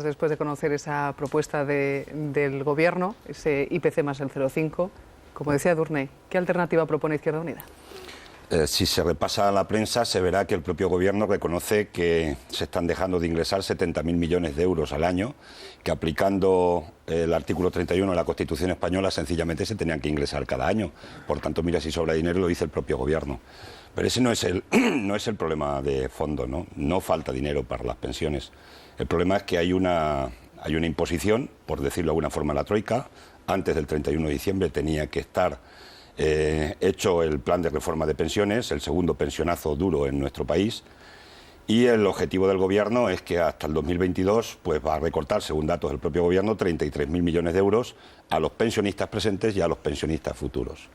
Después de conocer esa propuesta del Gobierno, ese IPC más el 0,5, como decía Edurne, ¿qué alternativa propone Izquierda Unida? Si se repasa la prensa, se verá que el propio Gobierno reconoce que se están dejando de ingresar 70.000 millones de euros al año, que aplicando el artículo 31 de la Constitución española sencillamente se tenían que ingresar cada año. Por tanto, mira, si sobra dinero lo dice el propio Gobierno. Pero ese no es el problema de fondo, ¿no? No falta dinero para las pensiones. El problema es que hay una imposición, por decirlo de alguna forma, la Troika. Antes del 31 de diciembre tenía que estar hecho el plan de reforma de pensiones, el segundo pensionazo duro en nuestro país. Y el objetivo del Gobierno es que hasta el 2022 pues va a recortar, según datos del propio Gobierno, 33.000 millones de euros a los pensionistas presentes y a los pensionistas futuros.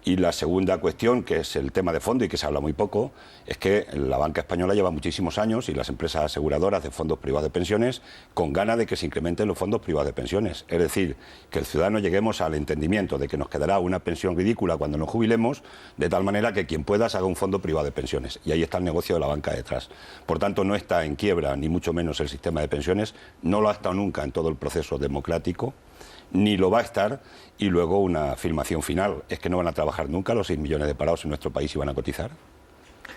Y la segunda cuestión, que es el tema de fondo y que se habla muy poco, es que la banca española lleva muchísimos años y las empresas aseguradoras de fondos privados de pensiones con ganas de que se incrementen los fondos privados de pensiones. Es decir, que el ciudadano lleguemos al entendimiento de que nos quedará una pensión ridícula cuando nos jubilemos, de tal manera que quien pueda se haga un fondo privado de pensiones. Y ahí está el negocio de la banca detrás. Por tanto, no está en quiebra, ni mucho menos el sistema de pensiones, no lo ha estado nunca en todo el proceso democrático, ni lo va a estar. Y luego una afirmación final, es que no van a trabajar nunca los 6 millones de parados en nuestro país y van a cotizar.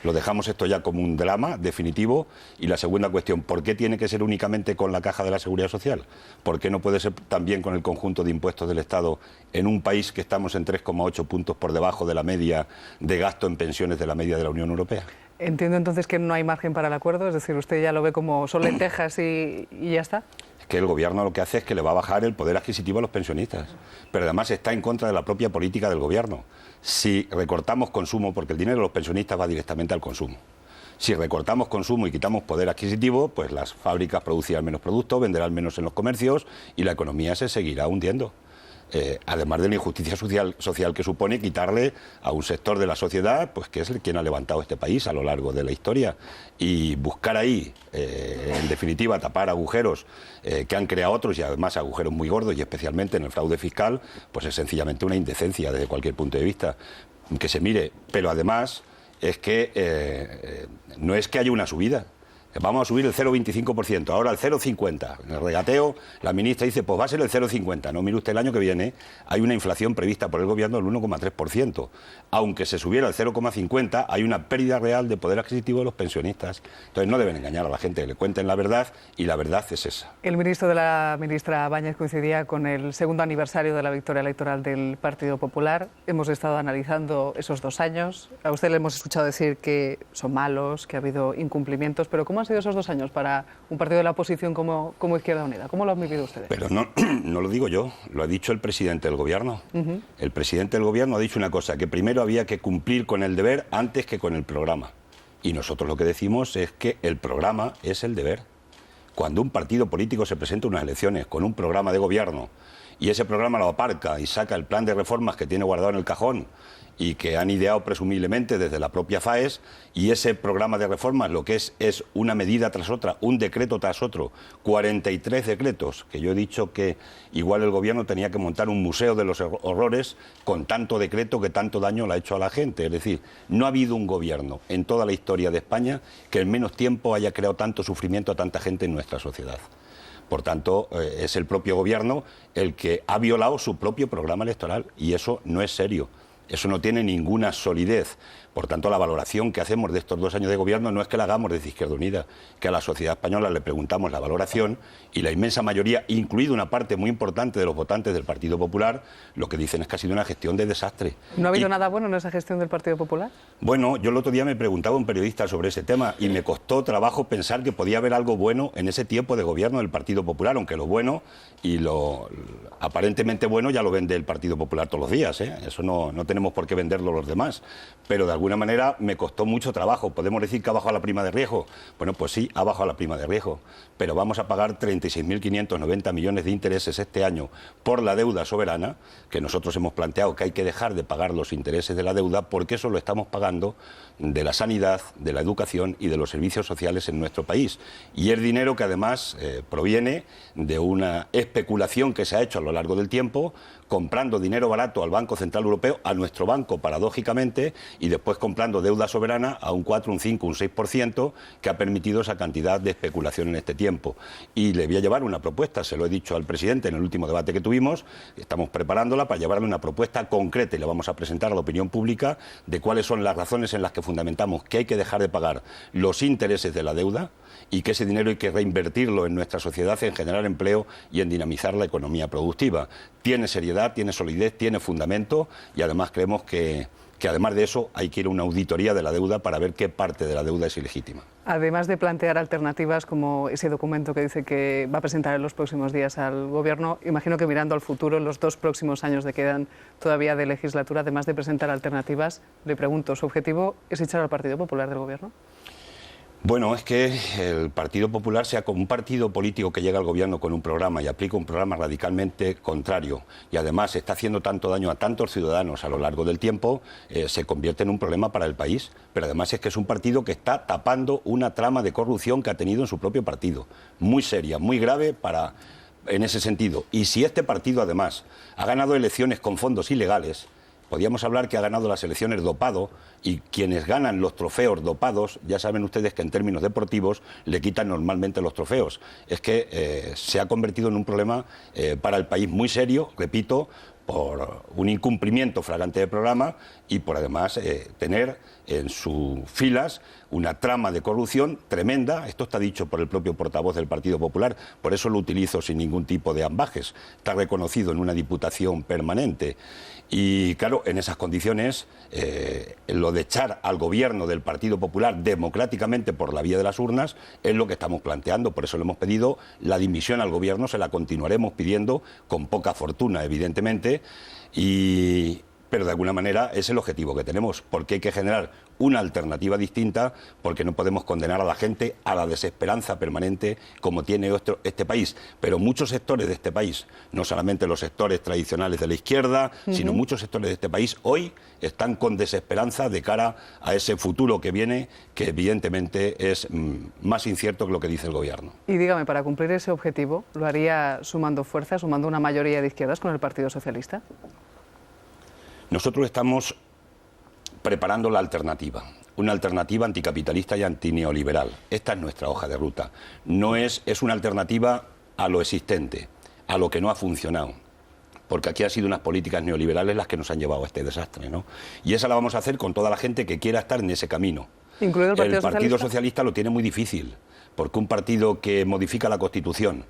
Lo dejamos esto ya como un drama definitivo. Y la segunda cuestión, ¿por qué tiene que ser únicamente con la caja de la Seguridad Social? ¿Por qué no puede ser también con el conjunto de impuestos del Estado en un país que estamos en 3,8 puntos por debajo de la media de gasto en pensiones de la media de la Unión Europea? Entiendo entonces que no hay margen para el acuerdo, es decir, usted ya lo ve como son lentejas y ya está. Que el Gobierno lo que hace es que le va a bajar el poder adquisitivo a los pensionistas, pero además está en contra de la propia política del Gobierno. Si recortamos consumo, porque el dinero de los pensionistas va directamente al consumo, si recortamos consumo y quitamos poder adquisitivo, pues las fábricas producirán menos productos, venderán menos en los comercios y la economía se seguirá hundiendo. Además de la injusticia social que supone quitarle a un sector de la sociedad, pues que es el quien ha levantado este país a lo largo de la historia, y buscar ahí, en definitiva, tapar agujeros que han creado otros, y además agujeros muy gordos, y especialmente en el fraude fiscal, pues es sencillamente una indecencia desde cualquier punto de vista que se mire. Pero además es que no es que haya una subida. Vamos a subir el 0,25%, ahora el 0,50%. En el regateo, la ministra dice, pues va a ser el 0,50%. No, mire usted, el año que viene hay una inflación prevista por el Gobierno del 1,3%. Aunque se subiera el 0,50%, hay una pérdida real de poder adquisitivo de los pensionistas. Entonces no deben engañar a la gente, que le cuenten la verdad, y la verdad es esa. El ministro de la ministra Báñez coincidía con el segundo aniversario de la victoria electoral del Partido Popular. Hemos estado analizando esos 2 años. A usted le hemos escuchado decir que son malos, que ha habido incumplimientos, pero ¿cómo han sido esos 2 años para un partido de la oposición como Izquierda Unida? ¿Cómo lo han vivido ustedes? Pero no lo digo yo, lo ha dicho el presidente del Gobierno. El presidente del Gobierno ha dicho una cosa, que primero había que cumplir con el deber antes que con el programa. Y nosotros lo que decimos es que el programa es el deber. Cuando un partido político se presenta a unas elecciones con un programa de gobierno y ese programa lo aparca y saca el plan de reformas que tiene guardado en el cajón y que han ideado presumiblemente desde la propia FAES, y ese programa de reformas lo que es una medida tras otra, un decreto tras otro, 43 decretos, que yo he dicho que igual el Gobierno tenía que montar un museo de los horrores con tanto decreto que tanto daño le ha hecho a la gente. Es decir, no ha habido un Gobierno en toda la historia de España que en menos tiempo haya creado tanto sufrimiento a tanta gente en nuestra sociedad. Por tanto, es el propio Gobierno el que ha violado su propio programa electoral, y eso no es serio. Eso no tiene ninguna solidez. Por tanto, la valoración que hacemos de estos 2 años de gobierno no es que la hagamos desde Izquierda Unida, que a la sociedad española le preguntamos la valoración, y la inmensa mayoría, incluida una parte muy importante de los votantes del Partido Popular, lo que dicen es que ha sido una gestión de desastre. ¿No ha habido nada bueno en esa gestión del Partido Popular? Bueno, yo el otro día me preguntaba a un periodista sobre ese tema y me costó trabajo pensar que podía haber algo bueno en ese tiempo de gobierno del Partido Popular, aunque lo bueno y lo aparentemente bueno ya lo vende el Partido Popular todos los días, ¿eh? Eso no tenemos por qué venderlo los demás, pero de alguna manera me costó mucho trabajo. ¿Podemos decir que ha bajado la prima de riesgo? Bueno, pues sí, ha bajado la prima de riesgo, pero vamos a pagar 36.590 millones de intereses este año por la deuda soberana, que nosotros hemos planteado que hay que dejar de pagar los intereses de la deuda, porque eso lo estamos pagando de la sanidad, de la educación y de los servicios sociales en nuestro país. Y es dinero que además proviene de una especulación que se ha hecho a lo largo del tiempo, comprando dinero barato al Banco Central Europeo, a nuestro nuestro banco, paradójicamente, y después comprando deuda soberana a un 4, un 5, un 6%, que ha permitido esa cantidad de especulación en este tiempo. Y le voy a llevar una propuesta, se lo he dicho al presidente en el último debate que tuvimos, estamos preparándola para llevarle una propuesta concreta y la vamos a presentar a la opinión pública de cuáles son las razones en las que fundamentamos que hay que dejar de pagar los intereses de la deuda y que ese dinero hay que reinvertirlo en nuestra sociedad, en generar empleo y en dinamizar la economía productiva. Tiene seriedad, tiene solidez, tiene fundamento y además creemos que además de eso hay que ir a una auditoría de la deuda para ver qué parte de la deuda es ilegítima. Además de plantear alternativas como ese documento que dice que va a presentar en los próximos días al Gobierno, imagino que mirando al futuro, en los 2 próximos años que quedan todavía de legislatura, además de presentar alternativas, le pregunto, ¿su objetivo es echar al Partido Popular del Gobierno? Bueno, es que el Partido Popular sea como un partido político que llega al gobierno con un programa y aplica un programa radicalmente contrario y además está haciendo tanto daño a tantos ciudadanos a lo largo del tiempo, se convierte en un problema para el país. Pero además es que es un partido que está tapando una trama de corrupción que ha tenido en su propio partido, muy seria, muy grave en ese sentido. Y si este partido además ha ganado elecciones con fondos ilegales, podríamos hablar que ha ganado las elecciones dopado y quienes ganan los trofeos dopados, ya saben ustedes que en términos deportivos le quitan normalmente los trofeos. Es que se ha convertido en un problema para el país muy serio, repito, por un incumplimiento flagrante del programa y por además tener en sus filas una trama de corrupción tremenda. Esto está dicho por el propio portavoz del Partido Popular, por eso lo utilizo sin ningún tipo de ambajes. Está reconocido en una diputación permanente. Y claro, en esas condiciones, lo de echar al gobierno del Partido Popular democráticamente por la vía de las urnas es lo que estamos planteando. Por eso le hemos pedido la dimisión al gobierno, se la continuaremos pidiendo con poca fortuna, evidentemente, pero de alguna manera es el objetivo que tenemos, porque hay que generar una alternativa distinta, porque no podemos condenar a la gente a la desesperanza permanente como tiene este país. Pero muchos sectores de este país, no solamente los sectores tradicionales de la izquierda, sino muchos sectores de este país, hoy están con desesperanza de cara a ese futuro que viene, que evidentemente es más incierto que lo que dice el gobierno. Y dígame, para cumplir ese objetivo, ¿lo haría sumando fuerzas, sumando una mayoría de izquierdas con el Partido Socialista? Nosotros estamos preparando la alternativa, una alternativa anticapitalista y antineoliberal. Esta es nuestra hoja de ruta. Es una alternativa a lo existente, a lo que no ha funcionado. Porque aquí han sido unas políticas neoliberales las que nos han llevado a este desastre, ¿no? Y esa la vamos a hacer con toda la gente que quiera estar en ese camino. ¿Incluido el Partido Socialista lo tiene muy difícil, porque un partido que modifica la Constitución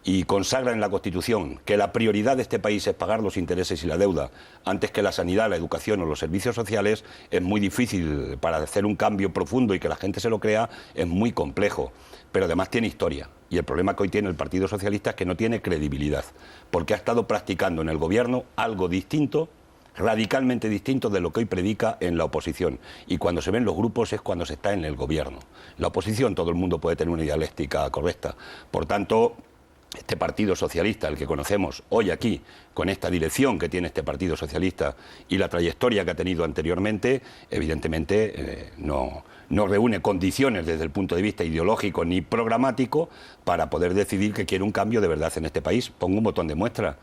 y consagra en la Constitución que la prioridad de este país es pagar los intereses y la deuda antes que la sanidad, la educación o los servicios sociales, es muy difícil. Para hacer un cambio profundo y que la gente se lo crea es muy complejo, pero además tiene historia. Y el problema que hoy tiene el Partido Socialista es que no tiene credibilidad, porque ha estado practicando en el gobierno algo distinto, radicalmente distinto de lo que hoy predica en la oposición. Y cuando se ven los grupos es cuando se está en el gobierno. La oposición, todo el mundo puede tener una dialéctica correcta. Por tanto, este Partido Socialista, el que conocemos hoy aquí, con esta dirección que tiene este Partido Socialista y la trayectoria que ha tenido anteriormente, evidentemente no reúne condiciones desde el punto de vista ideológico ni programático para poder decidir que quiere un cambio de verdad en este país. Pongo un botón de muestra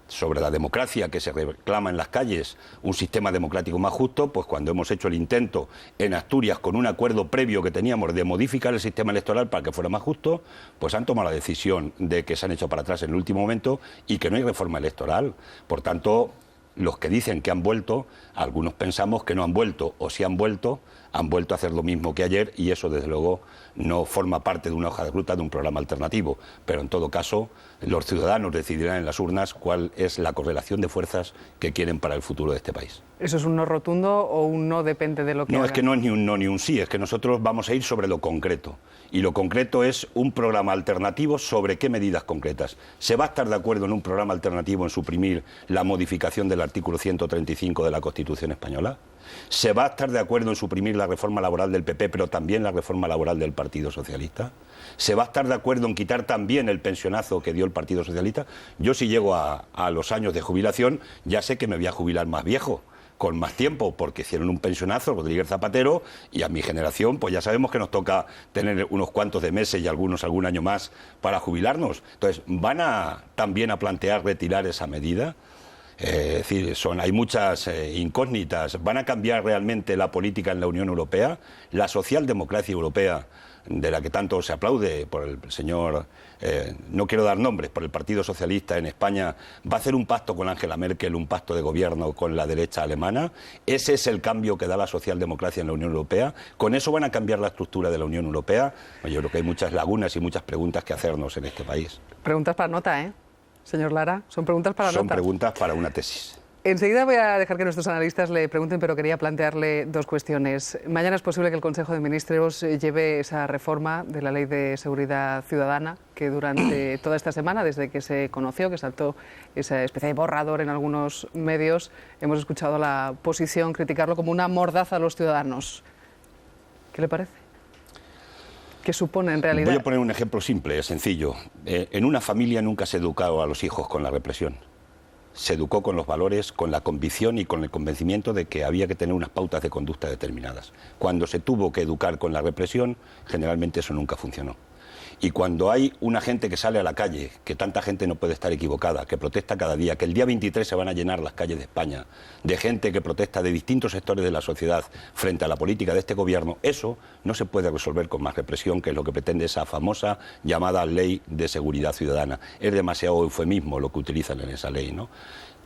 sobre la democracia que se reclama en las calles, un sistema democrático más justo, pues cuando hemos hecho el intento en Asturias con un acuerdo previo que teníamos de modificar el sistema electoral para que fuera más justo, pues han tomado la decisión de que se han hecho para atrás en el último momento y que no hay reforma electoral. Por tanto, los que dicen que han vuelto, algunos pensamos que no han vuelto, o si han vuelto a hacer lo mismo que ayer, y eso desde luego no forma parte de una hoja de ruta de un programa alternativo. Pero en todo caso, los ciudadanos decidirán en las urnas cuál es la correlación de fuerzas que quieren para el futuro de este país. ¿Eso es un no rotundo o un no depende de lo que No, hagan? es que no es ni un no ni un sí, es que nosotros vamos a ir sobre lo concreto. Y lo concreto es un programa alternativo sobre qué medidas concretas. ¿Se va a estar de acuerdo en un programa alternativo en suprimir la modificación del artículo 135 de la Constitución española? ¿Se va a estar de acuerdo en suprimir la reforma laboral del PP, pero también la reforma laboral del Partido Socialista? ¿Se va a estar de acuerdo en quitar también el pensionazo que dio el Partido Socialista? Yo, si llego a los años de jubilación, ya sé que me voy a jubilar más viejo, con más tiempo, porque hicieron un pensionazo, Rodríguez Zapatero, y a mi generación, pues ya sabemos que nos toca tener unos cuantos de meses y algunos algún año más para jubilarnos. Entonces, ¿van también a plantear retirar esa medida? Es decir, hay muchas incógnitas. ¿Van a cambiar realmente la política en la Unión Europea? La socialdemocracia europea, de la que tanto se aplaude por el señor, no quiero dar nombres, por el Partido Socialista en España, ¿va a hacer un pacto con Angela Merkel, un pacto de gobierno con la derecha alemana? ¿Ese es el cambio que da la socialdemocracia en la Unión Europea? ¿Con eso van a cambiar la estructura de la Unión Europea? Yo creo que hay muchas lagunas y muchas preguntas que hacernos en este país. Preguntas para nota, ¿eh? Señor Lara, son preguntas para nota. Son preguntas para una tesis. Enseguida voy a dejar que nuestros analistas le pregunten, pero quería plantearle dos cuestiones. Mañana es posible que el Consejo de Ministros lleve esa reforma de la Ley de Seguridad Ciudadana que durante toda esta semana, desde que se conoció, que saltó esa especie de borrador en algunos medios, hemos escuchado la oposición criticarlo como una mordaza a los ciudadanos. ¿Qué le parece? ¿Qué supone en realidad? Voy a poner un ejemplo simple, sencillo. En una familia nunca se educó a los hijos con la represión. Se educó con los valores, con la convicción y con el convencimiento de que había que tener unas pautas de conducta determinadas. Cuando se tuvo que educar con la represión, generalmente eso nunca funcionó. Y cuando hay una gente que sale a la calle, que tanta gente no puede estar equivocada, que protesta cada día, que el día 23 se van a llenar las calles de España, de gente que protesta de distintos sectores de la sociedad frente a la política de este gobierno, eso no se puede resolver con más represión, que es lo que pretende esa famosa llamada Ley de Seguridad Ciudadana. Es demasiado eufemismo lo que utilizan en esa ley, ¿no?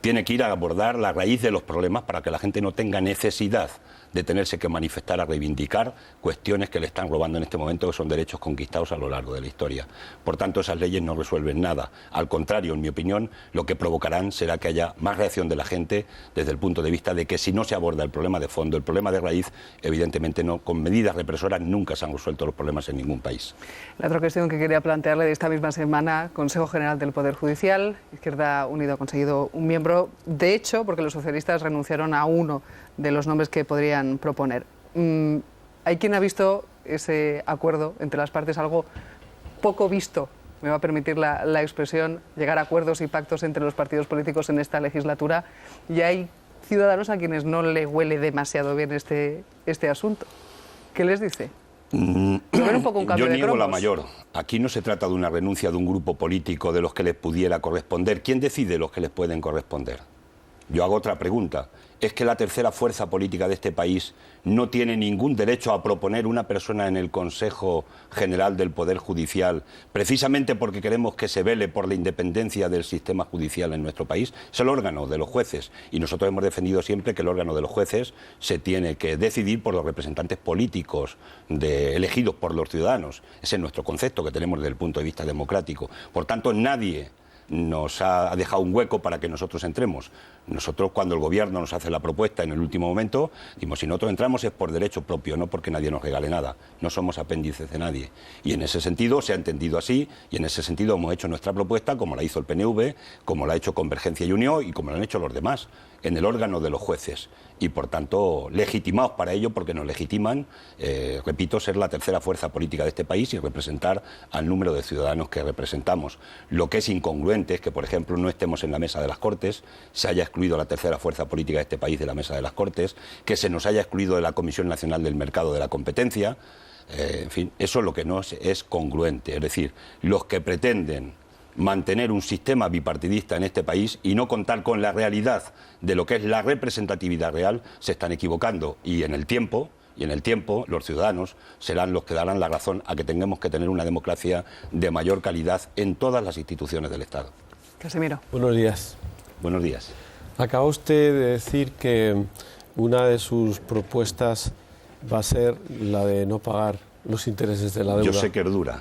Tiene que ir a abordar la raíz de los problemas para que la gente no tenga necesidad de tenerse que manifestar a reivindicar cuestiones que le están robando en este momento, que son derechos conquistados a lo largo de la historia. Por tanto, esas leyes no resuelven nada. Al contrario, en mi opinión, lo que provocarán será que haya más reacción de la gente desde el punto de vista de que si no se aborda el problema de fondo, el problema de raíz, evidentemente no, con medidas represoras nunca se han resuelto los problemas en ningún país. La otra cuestión que quería plantearle de esta misma semana, Consejo General del Poder Judicial, Izquierda Unida ha conseguido un miembro, de hecho, porque los socialistas renunciaron a uno de los nombres que podrían proponer. Hay quien ha visto ese acuerdo entre las partes algo poco visto, me va a permitir la expresión, llegar a acuerdos y pactos entre los partidos políticos en esta legislatura, y hay ciudadanos a quienes no le huele demasiado bien este asunto. ¿Qué les dice? Un poco un cambio Yo niego de la mayor. Aquí no se trata de una renuncia de un grupo político de los que les pudiera corresponder. ¿Quién decide los que les pueden corresponder? Yo hago otra pregunta. ¿Es que la tercera fuerza política de este país no tiene ningún derecho a proponer una persona en el Consejo General del Poder Judicial precisamente porque queremos que se vele por la independencia del sistema judicial en nuestro país? Es el órgano de los jueces y nosotros hemos defendido siempre que el órgano de los jueces se tiene que decidir por los representantes políticos elegidos por los ciudadanos. Ese es nuestro concepto que tenemos desde el punto de vista democrático. Por tanto, nadie nos ha dejado un hueco para que nosotros entremos. Nosotros, cuando el gobierno nos hace la propuesta en el último momento, decimos, si nosotros entramos es por derecho propio, no porque nadie nos regale nada. No somos apéndices de nadie. Y en ese sentido se ha entendido así, y en ese sentido hemos hecho nuestra propuesta, como la hizo el PNV, como la ha hecho Convergencia y Unión, y como la han hecho los demás, en el órgano de los jueces. Y, por tanto, legitimados para ello, porque nos legitiman, repito, ser la tercera fuerza política de este país y representar al número de ciudadanos que representamos. Lo que es incongruente es que, por ejemplo, no estemos en la mesa de las Cortes, se haya excluido la tercera fuerza política de este país de la mesa de las Cortes, que se nos haya excluido de la Comisión Nacional del Mercado de la Competencia. En fin, eso es lo que no es congruente. Es decir, los que pretenden mantener un sistema bipartidista en este país y no contar con la realidad de lo que es la representatividad real, se están equivocando. Y en el tiempo los ciudadanos serán los que darán la razón a que tengamos que tener una democracia de mayor calidad en todas las instituciones del Estado. Casimiro. Buenos días. Buenos días. Acaba usted de decir que una de sus propuestas va a ser la de no pagar los intereses de la deuda. Yo sé que es dura.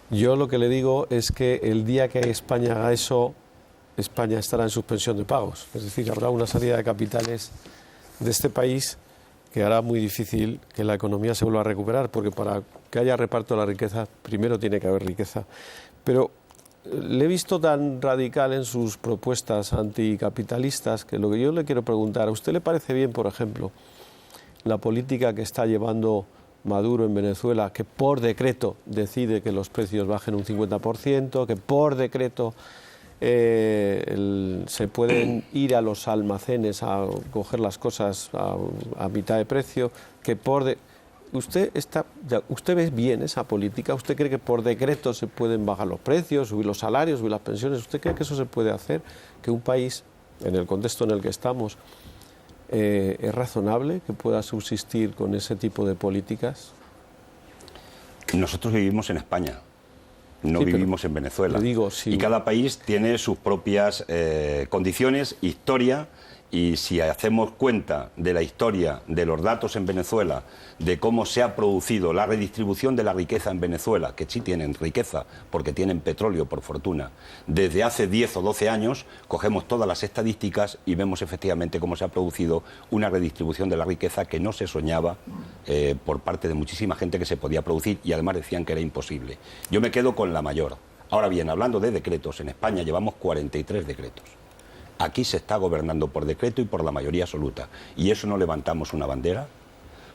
Yo lo que le digo es que el día que España haga eso, España estará en suspensión de pagos. Es decir, habrá una salida de capitales de este país que hará muy difícil que la economía se vuelva a recuperar, porque para que haya reparto de la riqueza, primero tiene que haber riqueza. Pero le he visto tan radical en sus propuestas anticapitalistas que lo que yo le quiero preguntar, ¿a usted le parece bien, por ejemplo, la política que está llevando Maduro en Venezuela, que por decreto decide que los precios bajen un 50%, que por decreto se pueden ir a los almacenes a coger las cosas a mitad de precio, que ¿Usted ve bien esa política? ¿Usted cree que por decreto se pueden bajar los precios, subir los salarios, subir las pensiones? ¿Usted cree que eso se puede hacer? ¿Que un país en el contexto en el que estamos, ¿es razonable que pueda subsistir con ese tipo de políticas? Nosotros vivimos en España, no Sí, vivimos en Venezuela. digo, sí. Y cada país tiene sus propias condiciones, historia, y si hacemos cuenta de la historia, de los datos en Venezuela, de cómo se ha producido la redistribución de la riqueza en Venezuela, que sí tienen riqueza porque tienen petróleo, por fortuna, desde hace 10 o 12 años, cogemos todas las estadísticas y vemos efectivamente cómo se ha producido una redistribución de la riqueza que no se soñaba por parte de muchísima gente que se podía producir, y además decían que era imposible. Yo me quedo con la mayor. Ahora bien, hablando de decretos, en España llevamos 43 decretos. Aquí se está gobernando por decreto y por la mayoría absoluta. ¿Y eso no levantamos una bandera?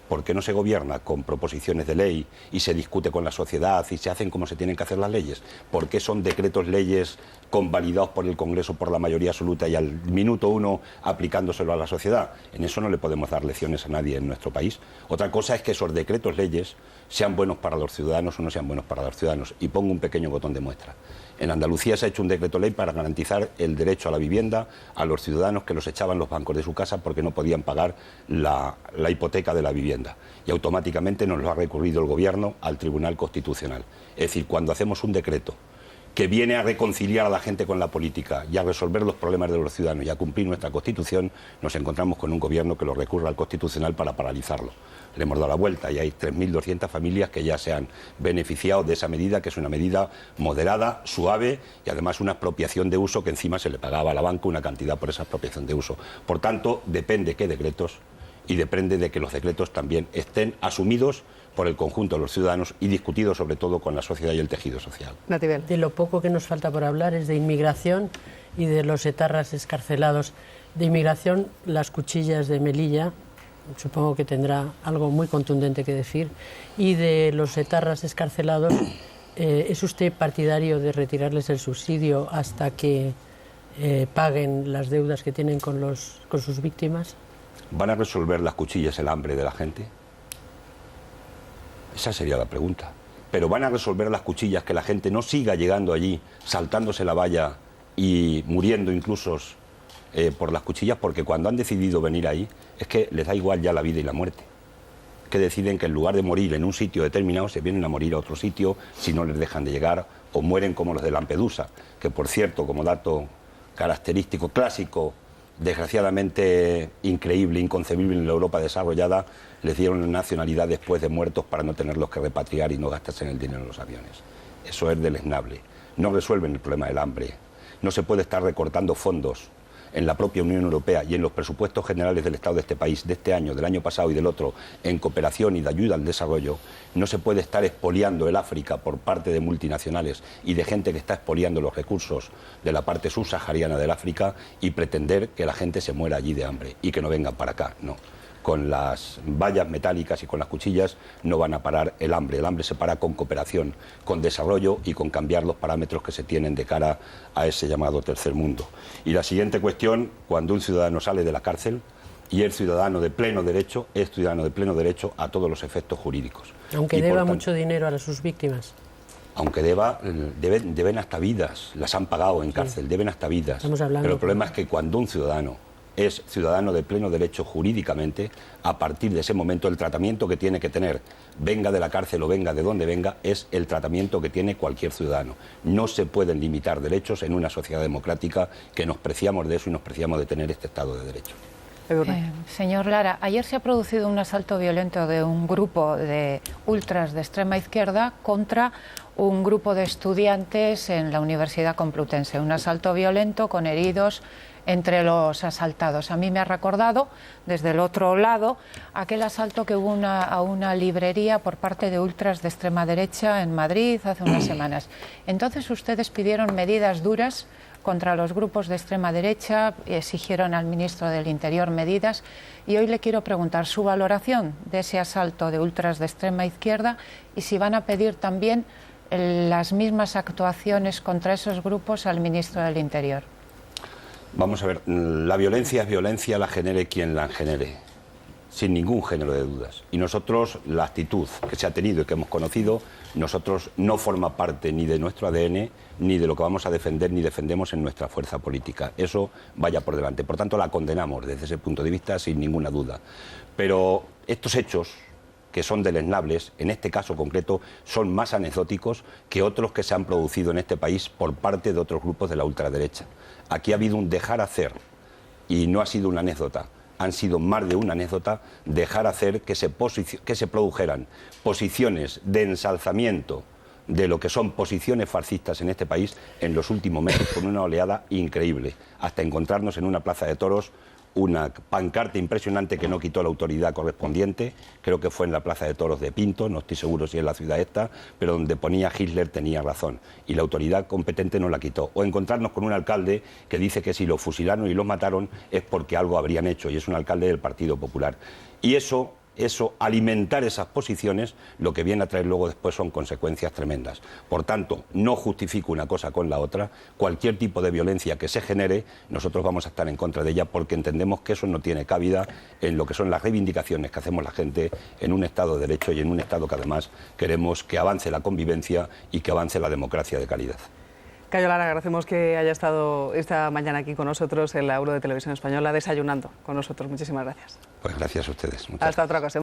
¿Por qué no se gobierna con proposiciones de ley y se discute con la sociedad y se hacen como se tienen que hacer las leyes? ¿Por qué son decretos leyes convalidados por el Congreso por la mayoría absoluta y al minuto uno aplicándoselo a la sociedad? En eso no le podemos dar lecciones a nadie en nuestro país. Otra cosa es que esos decretos leyes sean buenos para los ciudadanos o no sean buenos para los ciudadanos. Y pongo un pequeño botón de muestra. En Andalucía se ha hecho un decreto ley para garantizar el derecho a la vivienda a los ciudadanos que los echaban los bancos de su casa porque no podían pagar la hipoteca de la vivienda. Y automáticamente nos lo ha recurrido el Gobierno al Tribunal Constitucional. Es decir, cuando hacemos un decreto que viene a reconciliar a la gente con la política y a resolver los problemas de los ciudadanos y a cumplir nuestra Constitución, nos encontramos con un Gobierno que lo recurre al Constitucional para paralizarlo. Le hemos dado la vuelta y hay 3.200 familias que ya se han beneficiado de esa medida, que es una medida moderada, suave y además una expropiación de uso que encima se le pagaba a la banca una cantidad por esa expropiación de uso. Por tanto, depende qué decretos y depende de que los decretos también estén asumidos por el conjunto de los ciudadanos y discutidos sobre todo con la sociedad y el tejido social. Natividad. De lo poco que nos falta por hablar es de inmigración y de los etarras excarcelados. De inmigración, las cuchillas de Melilla, supongo que tendrá algo muy contundente que decir. Y de los etarras excarcelados, ¿es usted partidario de retirarles el subsidio hasta que paguen las deudas que tienen con sus víctimas? ¿Van a resolver las cuchillas el hambre de la gente? Esa sería la pregunta. Pero ¿van a resolver las cuchillas que la gente no siga llegando allí, saltándose la valla y muriendo incluso por las cuchillas? Porque cuando han decidido venir ahí, es que les da igual ya la vida y la muerte. Que deciden que en lugar de morir en un sitio determinado, se vienen a morir a otro sitio si no les dejan de llegar, o mueren como los de Lampedusa, que por cierto, como dato característico, clásico, desgraciadamente increíble, inconcebible en la Europa desarrollada, les dieron la nacionalidad después de muertos para no tenerlos que repatriar y no gastarse en el dinero en los aviones. Eso es deleznable. No resuelven el problema del hambre. No se puede estar recortando fondos en la propia Unión Europea y en los presupuestos generales del Estado de este país, de este año, del año pasado y del otro, en cooperación y de ayuda al desarrollo. No se puede estar expoliando el África por parte de multinacionales y de gente que está expoliando los recursos de la parte subsahariana del África y pretender que la gente se muera allí de hambre y que no vengan para acá. No. Con las vallas metálicas y con las cuchillas no van a parar el hambre. El hambre se para con cooperación, con desarrollo y con cambiar los parámetros que se tienen de cara a ese llamado tercer mundo. Y la siguiente cuestión, cuando un ciudadano sale de la cárcel y es ciudadano de pleno derecho, es ciudadano de pleno derecho a todos los efectos jurídicos. Aunque deba mucho dinero a sus víctimas. Aunque deben hasta vidas, las han pagado en cárcel, sí. Deben hasta vidas. Pero el problema es que cuando un ciudadano es ciudadano de pleno derecho jurídicamente, a partir de ese momento el tratamiento que tiene que tener, venga de la cárcel o venga de donde venga, es el tratamiento que tiene cualquier ciudadano. No se pueden limitar derechos en una sociedad democrática que nos preciamos de eso y nos preciamos de tener este Estado de Derecho. Señor Lara, ayer se ha producido un asalto violento de un grupo de ultras de extrema izquierda contra un grupo de estudiantes en la Universidad Complutense. Un asalto violento con heridos entre los asaltados. A mí me ha recordado, desde el otro lado, aquel asalto que hubo a una librería por parte de ultras de extrema derecha en Madrid hace unas semanas. Entonces ustedes pidieron medidas duras contra los grupos de extrema derecha, exigieron al ministro del Interior medidas, y hoy le quiero preguntar su valoración de ese asalto de ultras de extrema izquierda y si van a pedir también las mismas actuaciones contra esos grupos al ministro del Interior. Vamos a ver, la violencia es violencia, la genere quien la genere. sin ningún género de dudas. Y nosotros, la actitud que se ha tenido y que hemos conocido, nosotros no forma parte ni de nuestro ADN, ni de lo que vamos a defender ni defendemos en nuestra fuerza política. Eso vaya por delante. Por tanto, la condenamos desde ese punto de vista sin ninguna duda. Pero estos hechos, que son deleznables, en este caso concreto, son más anecdóticos que otros que se han producido en este país por parte de otros grupos de la ultraderecha. Aquí ha habido un dejar hacer, y no ha sido una anécdota. Han sido más de una anécdota, dejar hacer que se produjeran posiciones de ensalzamiento de lo que son posiciones fascistas en este país en los últimos meses, con una oleada increíble, hasta encontrarnos en una plaza de toros una pancarta impresionante que no quitó la autoridad correspondiente, creo que fue en la plaza de toros de Pinto, no estoy seguro si es la ciudad esta, pero donde ponía Hitler tenía razón, y la autoridad competente no la quitó. O encontrarnos con un alcalde que dice que si lo fusilaron y lo mataron es porque algo habrían hecho, y es un alcalde del Partido Popular. Y eso, alimentar esas posiciones, lo que viene a traer luego después son consecuencias tremendas. Por tanto, no justifico una cosa con la otra. Cualquier tipo de violencia que se genere, nosotros vamos a estar en contra de ella porque entendemos que eso no tiene cabida en lo que son las reivindicaciones que hacemos la gente en un Estado de Derecho y en un Estado que además queremos que avance la convivencia y que avance la democracia de calidad. Cayo Lara, agradecemos que haya estado esta mañana aquí con nosotros en la Euro de Televisión Española desayunando con nosotros. Muchísimas gracias. Pues gracias a ustedes. Hasta otra ocasión.